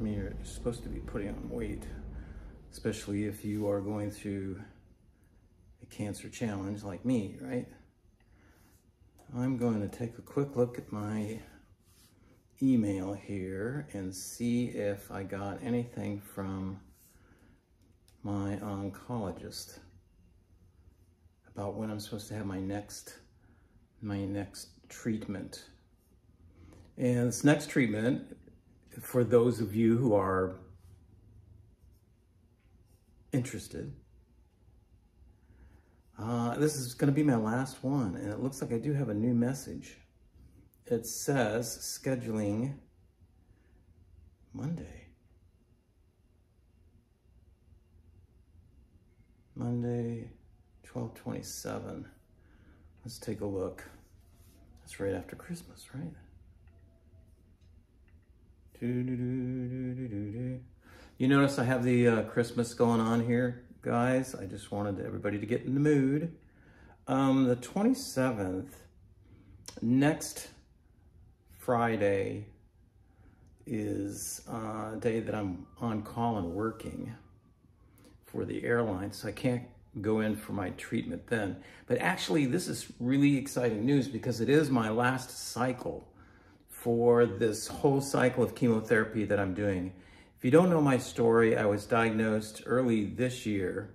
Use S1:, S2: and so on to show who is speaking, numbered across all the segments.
S1: I mean, you're supposed to be putting on weight, especially if you are going through a cancer challenge like me, right? I'm going to take a quick look at my email here and see if I got anything from my oncologist about when I'm supposed to have my next treatment. And this next treatment, for those of you who are interested, this is going to be my last one, and it looks like I do have a new message. It says scheduling Monday, 12/27. Let's take a look. That's right after Christmas, right? You notice I have the Christmas going on here, guys. I just wanted everybody to get in the mood. The 27th, next Friday, is a day that I'm on call and working for the airline, so I can't go in for my treatment then. But actually, this is really exciting news because it is my last cycle for this whole cycle of chemotherapy that I'm doing. If you don't know my story, I was diagnosed early this year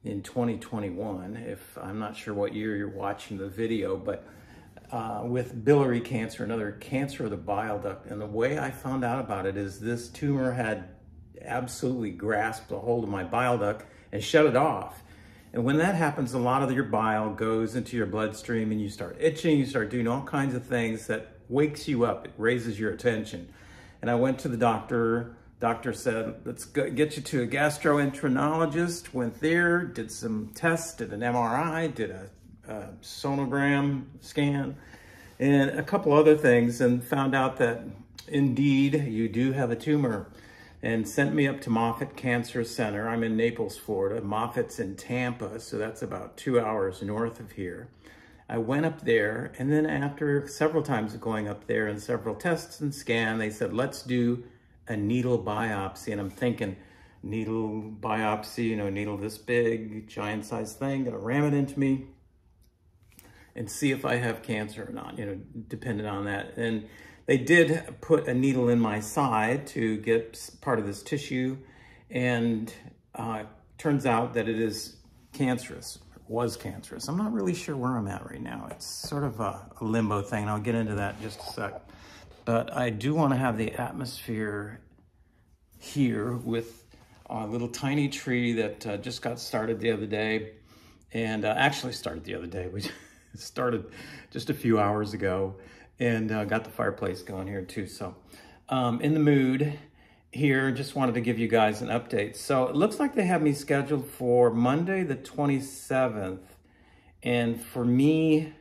S1: in 2021. I'm not sure what year you're watching the video, but with biliary cancer, another cancer of the bile duct. And the way I found out about it is this tumor had absolutely grasped a hold of my bile duct and shut it off. And when that happens, a lot of your bile goes into your bloodstream and you start itching, you start doing all kinds of things that wakes you up, it raises your attention. And I went to the doctor. Doctor said, let's get you to a gastroenterologist. Went there, did some tests, did an MRI, did a sonogram scan, and a couple other things, and found out that indeed you do have a tumor, and sent me up to Moffitt Cancer Center. I'm in Naples, Florida. Moffitt's in Tampa, so that's about 2 hours north of here. I went up there, and then after several times of going up there and several tests and scan, they said, let's do a needle biopsy. And I'm thinking, needle biopsy, you know, needle this big, giant sized thing, gonna ram it into me and see if I have cancer or not, you know, dependent on that. And they did put a needle in my side to get part of this tissue, and turns out that it is cancerous. Was cancerous. I'm not really sure where I'm at right now. It's sort of a limbo thing, and I'll get into that in just a sec. But I do want to have the atmosphere here with a little tiny tree that just got started the other day, and actually started the other day. We started just a few hours ago, and got the fireplace going here too. So in the mood here, just wanted to give you guys an update. So it looks like they have me scheduled for Monday the 27th. And for me,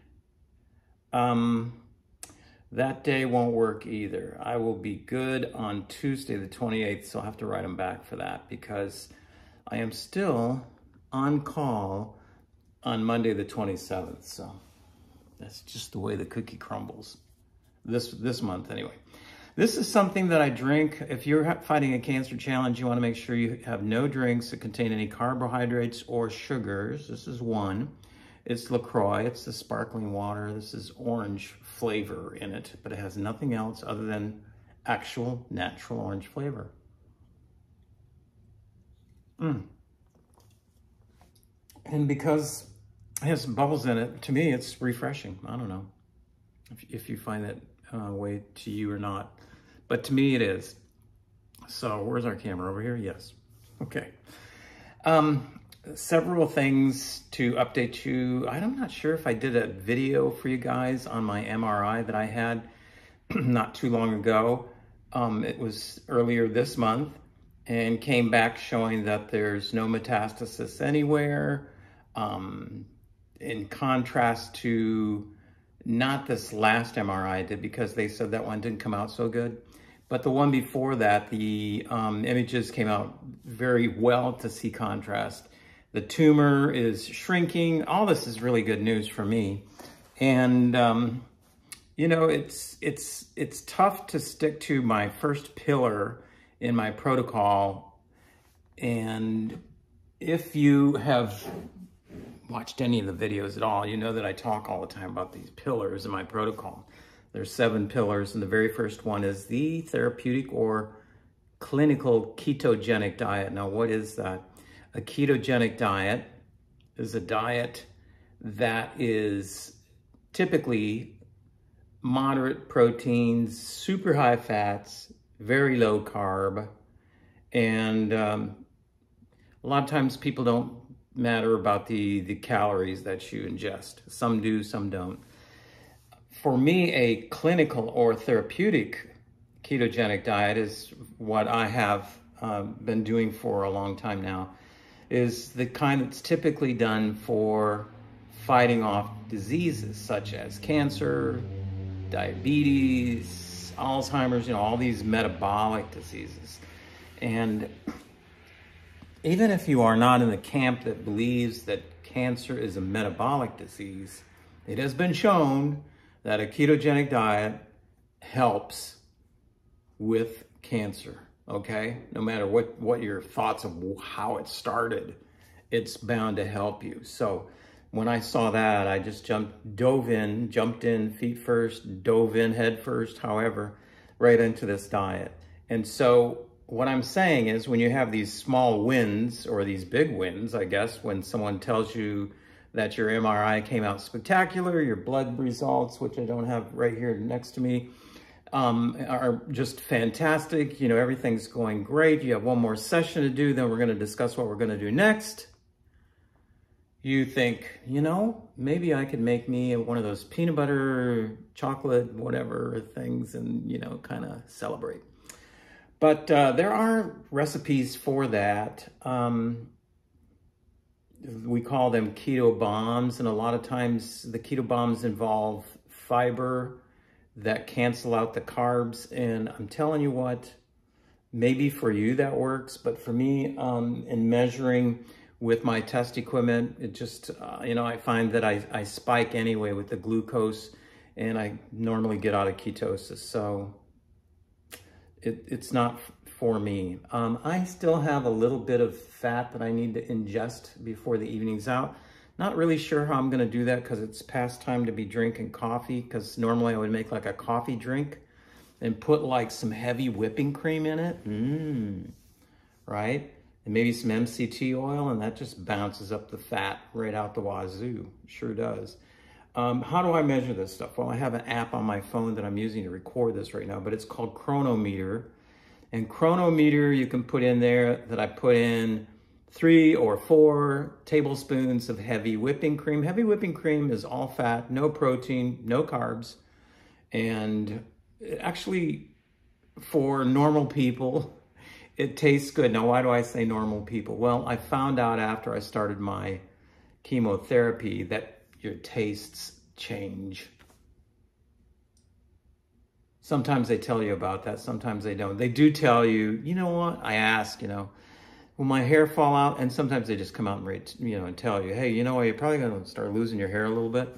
S1: that day won't work either. I will be good on Tuesday the 28th, so I'll have to write them back for that because I am still on call on Monday the 27th. So that's just the way the cookie crumbles this month anyway. This is something that I drink. If you're fighting a cancer challenge, you want to make sure you have no drinks that contain any carbohydrates or sugars. This is one. It's LaCroix. It's the sparkling water. This is orange flavor in it, but it has nothing else other than actual natural orange flavor. And because it has some bubbles in it, to me, it's refreshing. I don't know if you find that way to you or not. But to me, it is. So where's our camera? Over here? Yes. Okay. Several things to update you. I'm not sure if I did a video for you guys on my MRI that I had not too long ago. It was earlier this month and came back showing that there's no metastasis anywhere. In contrast to not this last MRI I did, because they said that one didn't come out so good. But the one before that, the images came out very well to see contrast. The tumor is shrinking. All this is really good news for me. And, you know, it's tough to stick to my first pillar in my protocol. And if you have watched any of the videos at all, you know that I talk all the time about these pillars in my protocol. There's 7 pillars, and the very first one is the therapeutic or clinical ketogenic diet. Now, what is that? A ketogenic diet is a diet that is typically moderate proteins, super high fats, very low carb, and a lot of times people don't matter about the calories that you ingest. Some do, some don't. For me, a clinical or therapeutic ketogenic diet is what I have been doing for a long time now, is the kind that's typically done for fighting off diseases such as cancer, diabetes, Alzheimer's, all these metabolic diseases. And even if you are not in the camp that believes that cancer is a metabolic disease, it has been shown that a ketogenic diet helps with cancer, okay? No matter what your thoughts of how it started, it's bound to help you. So when I saw that, I just jumped in feet first, dove in head first, however, right into this diet. And so what I'm saying is, when you have these small wins, or these big wins, I guess, when someone tells you that your MRI came out spectacular, your blood results, which I don't have right here next to me, are just fantastic. Everything's going great. You have one more session to do, then we're going to discuss what we're going to do next. You think, maybe I could make me one of those peanut butter, chocolate, whatever things and, kind of celebrate. But there are recipes for that. We call them Keto Bombs, and a lot of times the Keto Bombs involve fiber that cancel out the carbs. And I'm telling you what, maybe for you that works, but for me, in measuring with my test equipment, it just, I find that I spike anyway with the glucose, and I normally get out of ketosis. So it's not for me. I still have a little bit of fat that I need to ingest before the evening's out. Not really sure how I'm going to do that, because it's past time to be drinking coffee, because normally I would make like a coffee drink and put like some heavy whipping cream in it. Right? And maybe some MCT oil, and that just bounces up the fat right out the wazoo. Sure does. How do I measure this stuff? Well, I have an app on my phone that I'm using to record this right now, but it's called Chronometer. And Chronometer, you can put in there that I put in 3 or 4 tablespoons of heavy whipping cream. Heavy whipping cream is all fat, no protein, no carbs. And actually, for normal people, it tastes good. Now, why do I say normal people? Well, I found out after I started my chemotherapy that your tastes change. Sometimes they tell you about that, sometimes they don't. They do tell you, you know what? I ask, will my hair fall out? And sometimes they just come out and, and tell you, hey, you're probably going to start losing your hair a little bit.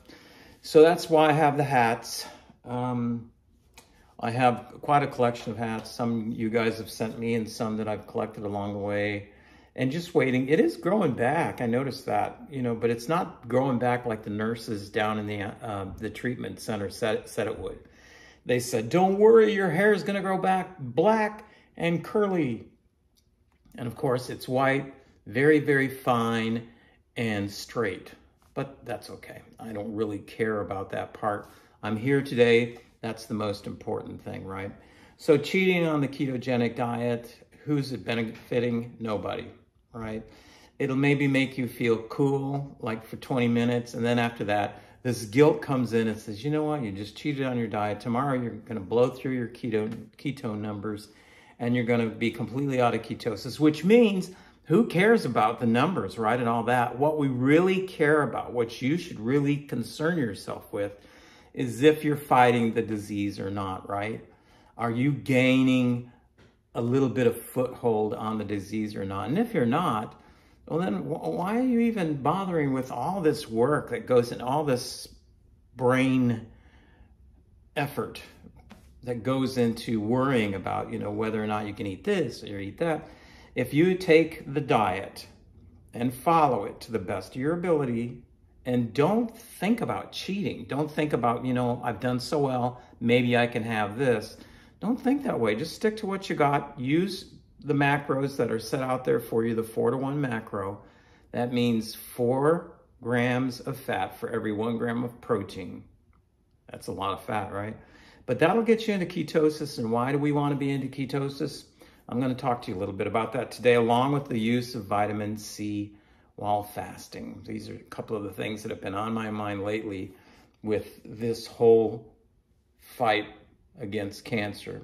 S1: So that's why I have the hats. I have quite a collection of hats. Some you guys have sent me, and some that I've collected along the way. And just waiting. It is growing back. I noticed that, but it's not growing back like the nurses down in the treatment center said it would. They said, don't worry, your hair is going to grow back black and curly. And of course, it's white, very, very fine and straight. But that's okay. I don't really care about that part. I'm here today. That's the most important thing, right? So cheating on the ketogenic diet, who's it benefiting? Nobody, right? It'll maybe make you feel cool, like for 20 minutes. And then after that, this guilt comes in and says, you know what? You just cheated on your diet. Tomorrow, you're going to blow through your ketone numbers, and you're going to be completely out of ketosis, which means who cares about the numbers, right? And all that. What we really care about, what you should really concern yourself with, is if you're fighting the disease or not, right? Are you gaining a little bit of foothold on the disease or not? And if you're not, well, then why are you even bothering with all this work that goes in, all this brain effort that goes into worrying about, you know, whether or not you can eat this or eat that. If you take the diet and follow it to the best of your ability, and don't think about cheating. Don't think about, you know, I've done so well, maybe I can have this. Don't think that way. Just stick to what you got. Use the macros that are set out there for you, the 4-to-1 macro. That means 4 grams of fat for every 1 gram of protein. That's a lot of fat, right? But that'll get you into ketosis. And why do we want to be into ketosis? I'm going to talk to you a little bit about that today, along with the use of vitamin C while fasting. These are a couple of the things that have been on my mind lately with this whole fight against cancer.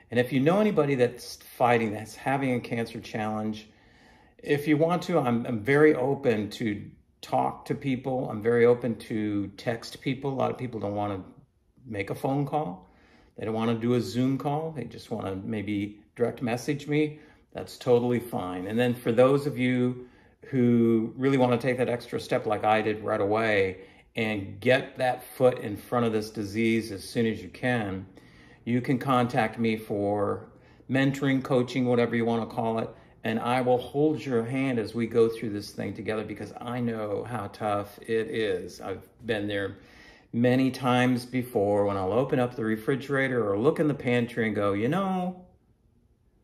S1: And if you know anybody that's fighting, that's having a cancer challenge, if you want to, I'm very open to talk to people. I'm very open to text people. A lot of people don't want to make a phone call. They don't want to do a Zoom call. They just want to maybe direct message me. That's totally fine. And then for those of you who really want to take that extra step like I did right away and get that foot in front of this disease as soon as you can contact me for mentoring, coaching, whatever you want to call it, and I will hold your hand as we go through this thing together, because I know how tough it is. I've been there many times before when I'll open up the refrigerator or look in the pantry and go, you know,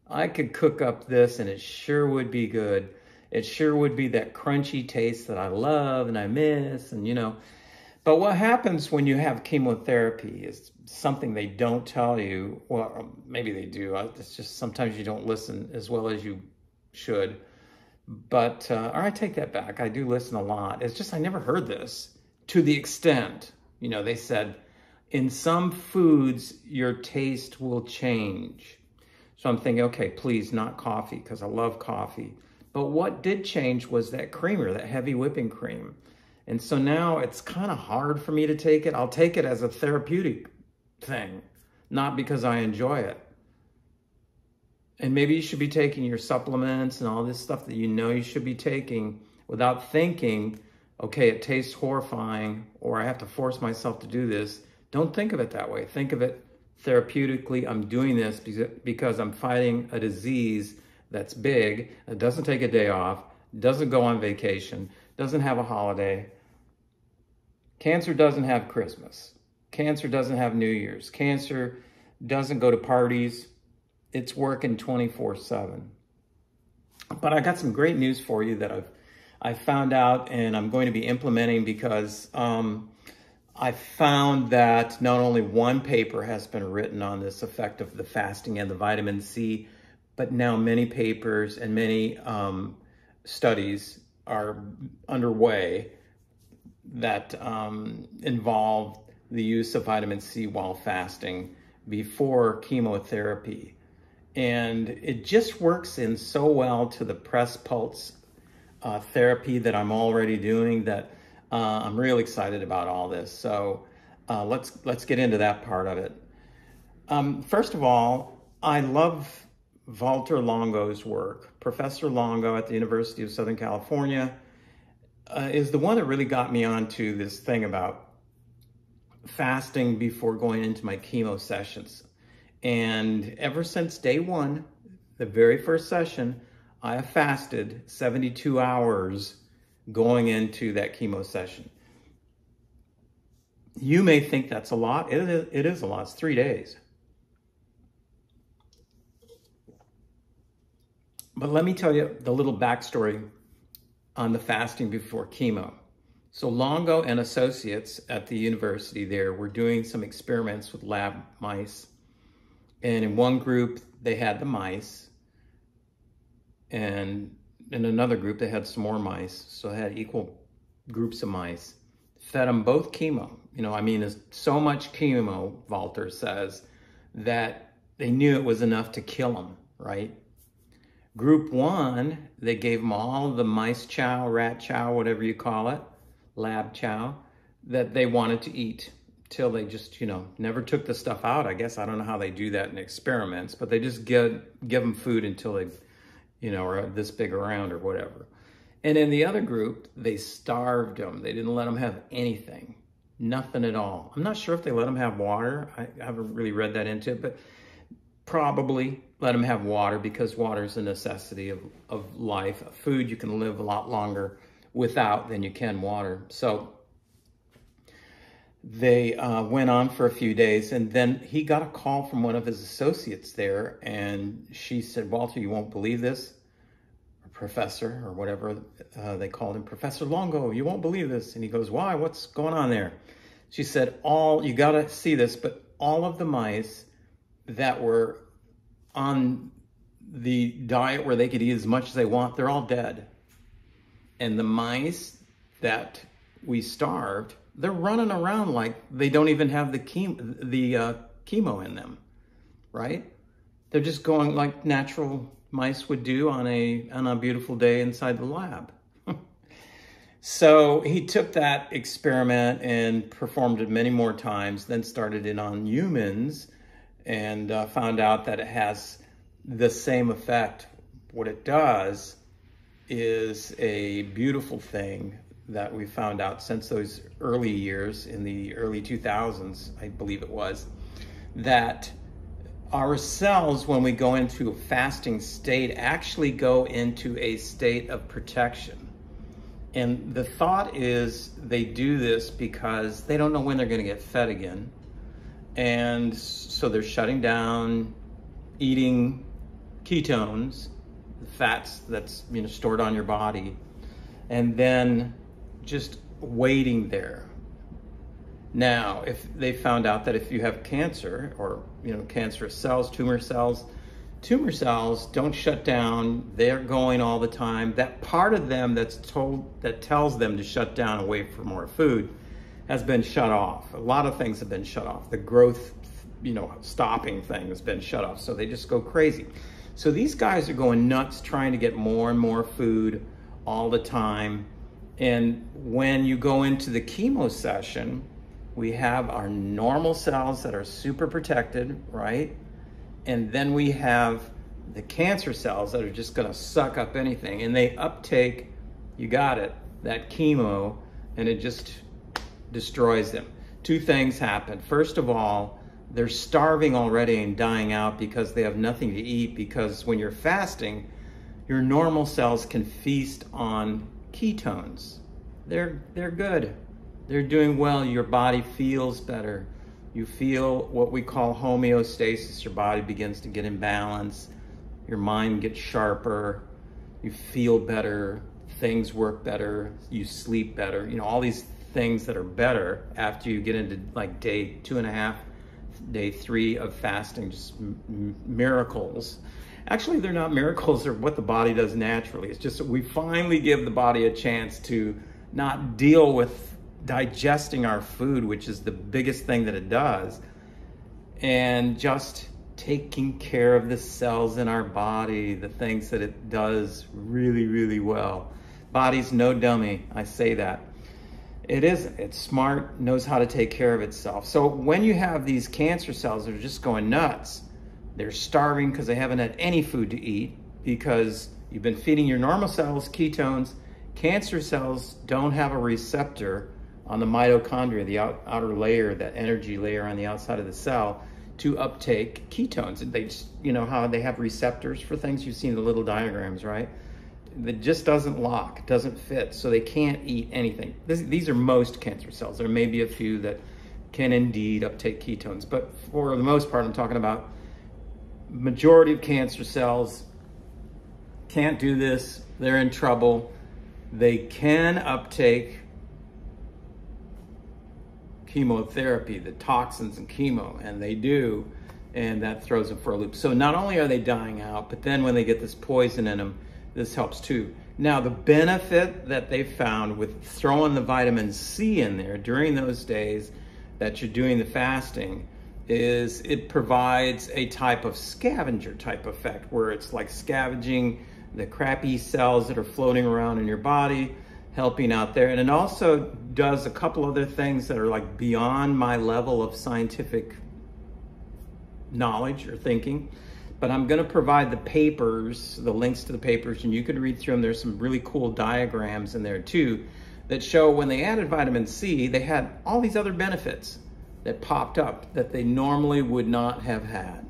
S1: I could cook up this and it sure would be good. It sure would be that crunchy taste that I love and I miss, and you know. But what happens when you have chemotherapy is something they don't tell you. Well, maybe they do. It's just sometimes you don't listen as well as you should. But, or I take that back. I do listen a lot. It's just I never heard this to the extent, you know, they said, in some foods, your taste will change. So I'm thinking, okay, please, not coffee, because I love coffee. But what did change was that creamer, that heavy whipping cream. And so now it's kind of hard for me to take it. I'll take it as a therapeutic thing, not because I enjoy it. And maybe you should be taking your supplements and all this stuff that you know you should be taking without thinking, okay, it tastes horrifying, or I have to force myself to do this. Don't think of it that way. Think of it therapeutically. I'm doing this because I'm fighting a disease that's big, that doesn't take a day off, doesn't go on vacation, doesn't have a holiday. Cancer doesn't have Christmas. Cancer doesn't have New Year's. Cancer doesn't go to parties. It's working 24/7. But I got some great news for you that I've found out and I'm going to be implementing, because I found that not only one paper has been written on this effect of the fasting and the vitamin C, but now many papers and many studies are underway that involve the use of vitamin C while fasting before chemotherapy. And it just works in so well to the press pulse therapy that I'm already doing that I'm really excited about all this. So let's get into that part of it. First of all, I love Walter Longo's work. Professor Longo at the University of Southern California is the one that really got me onto this thing about fasting before going into my chemo sessions. And ever since day one, the very first session, I have fasted 72 hours going into that chemo session. You may think that's a lot. It is a lot. It's 3 days. But let me tell you the little backstory on the fasting before chemo. So Longo and associates at the university there were doing some experiments with lab mice. And in one group, they had the mice. And in another group, they had some more mice. So they had equal groups of mice. Fed them both chemo. You know, I mean, there's so much chemo, Walter says, that they knew it was enough to kill them, right? Group one, they gave them all the mice chow, rat chow, whatever you call it, lab chow, that they wanted to eat till they just, you know, never took the stuff out. I guess I don't know how they do that in experiments, but they just give them food until they, you know, are this big around or whatever. And in the other group, they starved them. They didn't let them have anything. Nothing at all. I'm not sure if they let them have water. I haven't really read that into it, but probably let them have water because water is a necessity of life. Food you can live a lot longer without than you can water. So they went on for a few days, and then he got a call from one of his associates there, and she said, Walter, you won't believe this, or Professor, or whatever they called him, Professor Longo, you won't believe this. And he goes, why? What's going on there? She said, you got to see this, but all of the mice that were on the diet where they could eat as much as they want, they're all dead. And the mice that we starved, they're running around like they don't even have the chemo in them, right? They're just going like natural mice would do on a beautiful day inside the lab. So he took that experiment and performed it many more times, then started it on humans and found out that it has the same effect. What it does is a beautiful thing that we found out since those early years, in the early 2000s, I believe it was, that our cells, when we go into a fasting state, actually go into a state of protection. And the thought is they do this because they don't know when they're going to get fed again. And so they're shutting down, eating ketones, fats that's stored on your body, and then just waiting there. Now, if they found out that if you have cancer or cancerous cells, tumor cells don't shut down. They're going all the time. That part of them that tells them to shut down and wait for more food has been shut off. A lot of things have been shut off. The growth, stopping thing has been shut off. So they just go crazy. So these guys are going nuts trying to get more and more food all the time. And when you go into the chemo session, we have our normal cells that are super protected, right? And then we have the cancer cells that are just gonna suck up anything. And they uptake, you got it, that chemo, and it just destroys them. Two things happen. First of all, they're starving already and dying out because they have nothing to eat, because when you're fasting, your normal cells can feast on ketones. They're good. They're doing well. Your body feels better. You feel what we call homeostasis. Your body begins to get in balance. Your mind gets sharper. You feel better. Things work better. You sleep better. All these things that are better after you get into like day 2.5, day 3 of fasting, just miracles. Actually, they're not miracles. They're what the body does naturally. It's just that we finally give the body a chance to not deal with digesting our food, which is the biggest thing that it does, and just taking care of the cells in our body, the things that it does really, really well. Body's no dummy, I say that. It isn't. It's smart, knows how to take care of itself. So when you have these cancer cells that are just going nuts, they're starving because they haven't had any food to eat, because you've been feeding your normal cells ketones. Cancer cells don't have a receptor on the mitochondria, the outer layer, that energy layer on the outside of the cell, to uptake ketones. And they just, how they have receptors for things. You've seen the little diagrams, right? It just doesn't lock, doesn't fit, so they can't eat anything. These are most cancer cells. There may be a few that can indeed uptake ketones, but for the most part, I'm talking about majority of cancer cells can't do this. They're in trouble. They can uptake chemotherapy, the toxins in chemo, and they do, and that throws them for a loop. So not only are they dying out, but then when they get this poison in them, this helps too. Now, the benefit that they found with throwing the vitamin C in there during those days that you're doing the fasting is it provides a type of scavenger type effect, where it's like scavenging the crappy cells that are floating around in your body, helping out there. And it also does a couple other things that are like beyond my level of scientific knowledge or thinking. But I'm going to provide the papers, the links to the papers, and you can read through them. There's some really cool diagrams in there too that show when they added vitamin C, they had all these other benefits that popped up that they normally would not have had.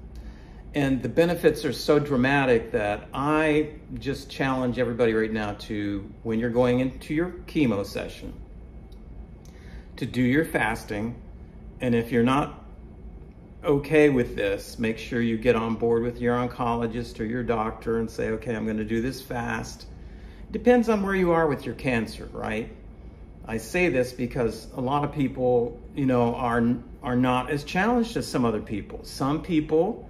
S1: And the benefits are so dramatic that I just challenge everybody right now to, when you're going into your chemo session, to do your fasting. And if you're not okay with this, make sure you get on board with your oncologist or your doctor and say, okay, I'm going to do this fast. Depends on where you are with your cancer, right? I say this because a lot of people, you know, are not as challenged as some other people. Some people,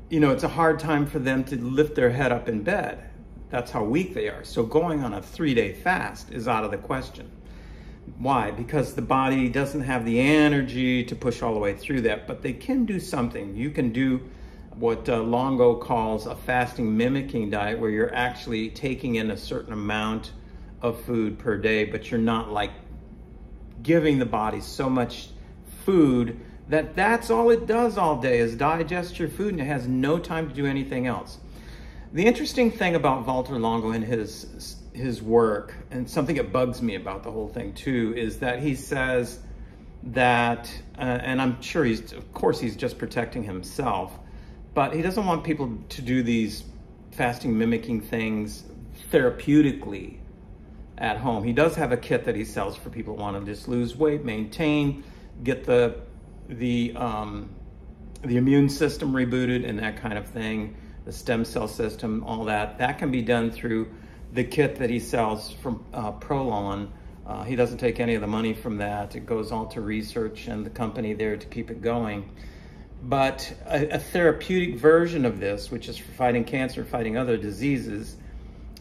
S1: you know, it's a hard time for them to lift their head up in bed. That's how weak they are. So going on a 3-day fast is out of the question. Why? Because the body doesn't have the energy to push all the way through that, but they can do something. You can do what Longo calls a fasting mimicking diet, where you're actually taking in a certain amount of food per day, but you're not like giving the body so much food that that's all it does all day is digest your food, and it has no time to do anything else. The interesting thing about Valter Longo and his work, and something that bugs me about the whole thing too, is that he says that, and I'm sure of course he's just protecting himself, but he doesn't want people to do these fasting mimicking things therapeutically at home. He does have a kit that he sells for people who want to just lose weight, maintain, get the immune system rebooted and that kind of thing, the stem cell system, all that. That can be done through the kit that he sells from Prolon. He doesn't take any of the money from that. It goes all to research and the company there to keep it going. But a therapeutic version of this, which is for fighting cancer, fighting other diseases,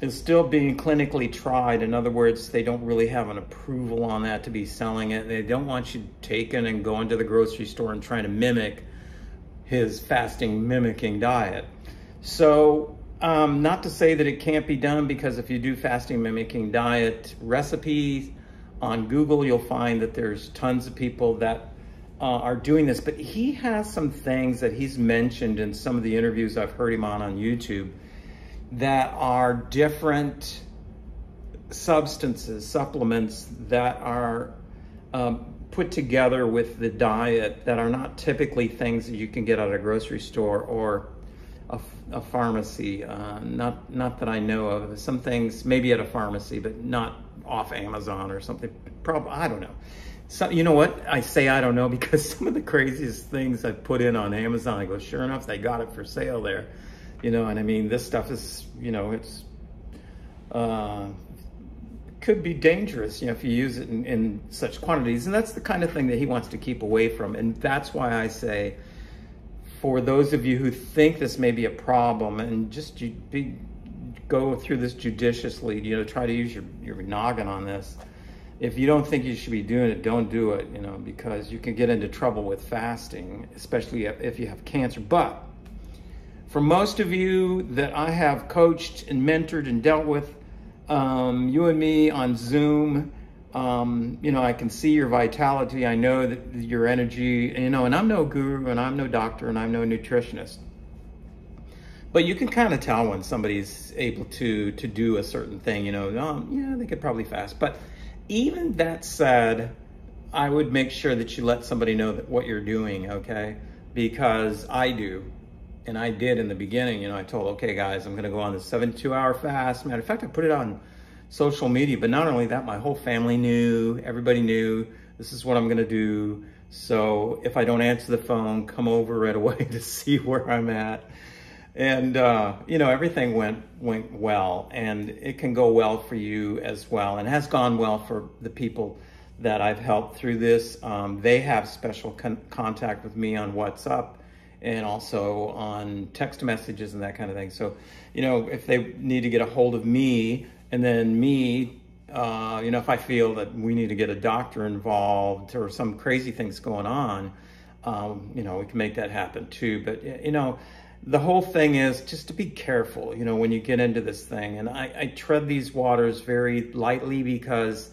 S1: is still being clinically tried. In other words, they don't really have an approval on that to be selling it. They don't want you taking and going to the grocery store and trying to mimic his fasting mimicking diet. So not to say that it can't be done, because if you do fasting mimicking diet recipes on Google, you'll find that there's tons of people that are doing this. But he has some things that he's mentioned in some of the interviews I've heard him on YouTube that are different substances, supplements that are put together with the diet that are not typically things that you can get at a grocery store or a pharmacy. Not that I know of. Some things maybe at a pharmacy, but not off Amazon or something. Probably, I don't know. So, you know what? I say I don't know because some of the craziest things I've put in on Amazon, I go, sure enough, they got it for sale there. You know, and I mean, this stuff is, you know, it's, could be dangerous, you know, if you use it in such quantities. And that's the kind of thing that he wants to keep away from. And that's why I say, for those of you who think this may be a problem, and just go through this judiciously, you know, try to use your noggin on this. If you don't think you should be doing it, don't do it, you know, because you can get into trouble with fasting, especially if you have cancer. But for most of you that I have coached and mentored and dealt with, you and me on Zoom, you know, I can see your vitality. I know that your energy, you know, and I'm no guru and I'm no doctor and I'm no nutritionist. But you can kind of tell when somebody's able to do a certain thing, you know, yeah, they could probably fast. But even that said, I would make sure that you let somebody know that what you're doing, okay? Because I do. And I did in the beginning, you know, I told, okay, guys, I'm going to go on this 72-hour fast. Matter of fact, I put it on social media, but not only that, my whole family knew, everybody knew, this is what I'm going to do. So if I don't answer the phone, come over right away to see where I'm at. And, you know, everything went well, and it can go well for you as well, and has gone well for the people that I've helped through this. They have special contact with me on WhatsApp and also on text messages and that kind of thing. So, you know, if they need to get a hold of me, and then me, you know, if I feel that we need to get a doctor involved or some crazy things going on, you know, we can make that happen too. But, you know, the whole thing is just to be careful, you know, when you get into this thing. And I tread these waters very lightly because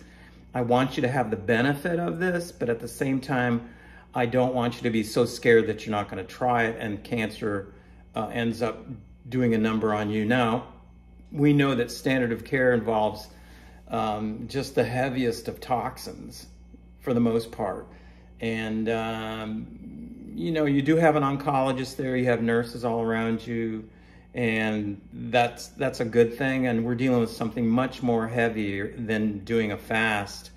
S1: I want you to have the benefit of this, but at the same time, I don't want you to be so scared that you're not going to try it and cancer ends up doing a number on you. Now, we know that standard of care involves just the heaviest of toxins for the most part. And, you know, you do have an oncologist there, you have nurses all around you, and that's a good thing. And we're dealing with something much more heavier than doing a fast.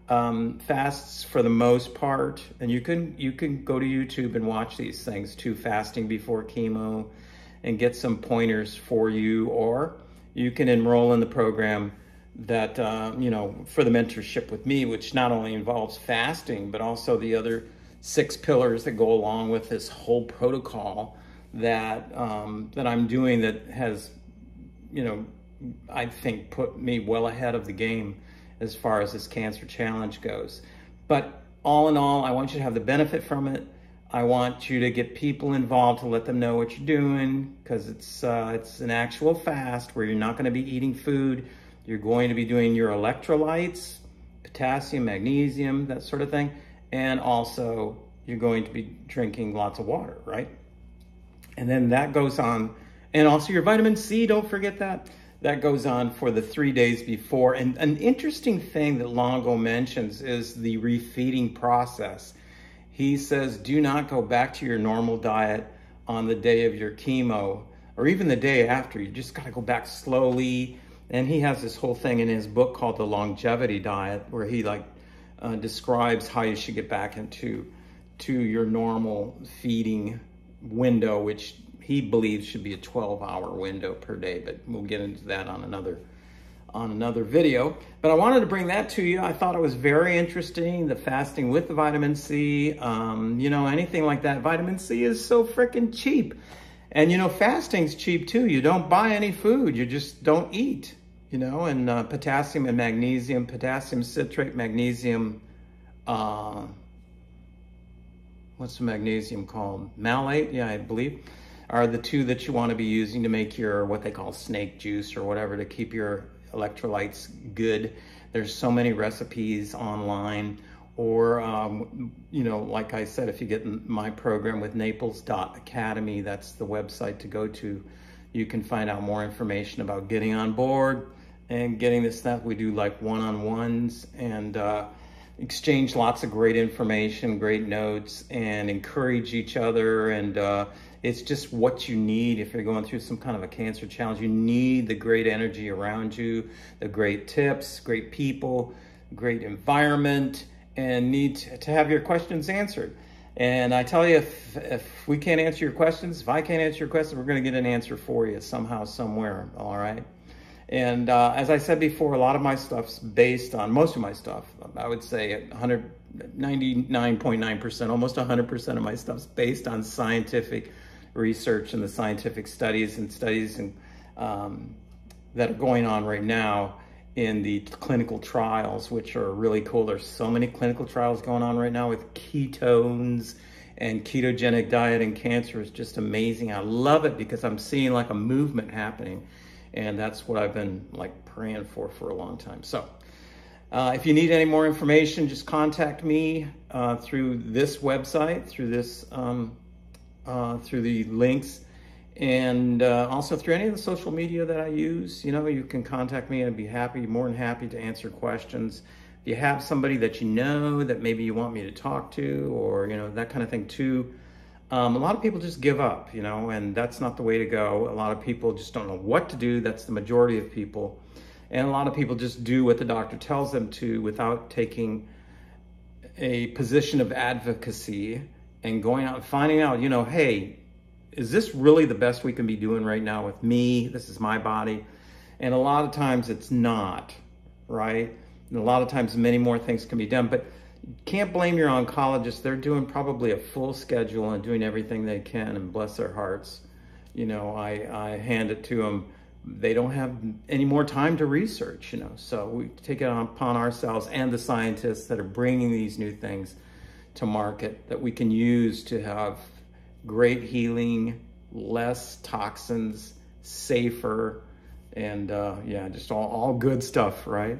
S1: Fasts for the most part, and you can go to YouTube and watch these things too, fasting before chemo, and get some pointers for you, or you can enroll in the program that, you know, for the mentorship with me, which not only involves fasting, but also the other 6 pillars that go along with this whole protocol that, that I'm doing, that has, you know, I think put me well ahead of the game as far as this cancer challenge goes. But all in all, I want you to have the benefit from it. I want you to get people involved to let them know what you're doing, because it's an actual fast where you're not going to be eating food. You're going to be doing your electrolytes, potassium, magnesium, that sort of thing. And also you're going to be drinking lots of water, right? And then that goes on. And also your vitamin C, don't forget that. That goes on for the 3 days before. And an interesting thing that Longo mentions is the refeeding process. He says, do not go back to your normal diet on the day of your chemo, or even the day after. You just got to go back slowly. And he has this whole thing in his book called The Longevity Diet, where he describes how you should get back into your normal feeding window, which he believes should be a 12-hour window per day, but we'll get into that on another video. But I wanted to bring that to you. I thought it was very interesting, the fasting with the vitamin C. You know, anything like that. Vitamin C is so freaking cheap. And, you know, fasting's cheap too. You don't buy any food. You just don't eat, you know, and potassium and magnesium, potassium citrate, magnesium, what's the magnesium called? Malate, yeah, I believe, are the 2 that you want to be using to make your, what they call snake juice or whatever, to keep your electrolytes good. There's so many recipes online, or, you know, like I said, if you get in my program with Naples.Academy, that's the website to go to. You can find out more information about getting on board and getting this stuff. We do like one-on-ones and exchange lots of great information, great notes, and encourage each other. And it's just what you need if you're going through some kind of a cancer challenge. You need the great energy around you, the great tips, great people, great environment, and need to have your questions answered. And I tell you, if we can't answer your questions, if I can't answer your questions, we're going to get an answer for you somehow, somewhere, all right? And as I said before, a lot of my stuff's based on, most of my stuff, I would say 99.9%, almost 100% of my stuff's based on scientific research and the scientific studies and that are going on right now in the clinical trials, which are really cool. There's so many clinical trials going on right now with ketones and ketogenic diet and cancer. Is just amazing. I love it because I'm seeing like a movement happening, and that's what I've been like praying for a long time. So if you need any more information, just contact me through this website, through this through the links, and also through any of the social media that I use. You know, you can contact me and I'd be more than happy to answer questions. If you have somebody that you know that maybe you want me to talk to, or, you know, that kind of thing too. A lot of people just give up, you know, and that's not the way to go. A lot of people just don't know what to do. That's the majority of people. And a lot of people just do what the doctor tells them to without taking a position of advocacy and going out and finding out, you know, hey, is this really the best we can be doing right now with me? This is my body. And a lot of times it's not, right? And a lot of times many more things can be done, but you can't blame your oncologist. They're doing probably a full schedule and doing everything they can, and bless their hearts. You know, I hand it to them. They don't have any more time to research, you know, so we take it upon ourselves and the scientists that are bringing these new things to market that we can use to have great healing, less toxins, safer, and yeah, just all good stuff, right?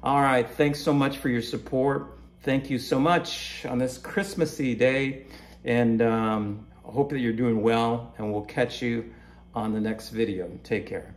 S1: All right, thanks so much for your support. Thank you so much on this Christmassy day, and I hope that you're doing well, and we'll catch you on the next video. Take care.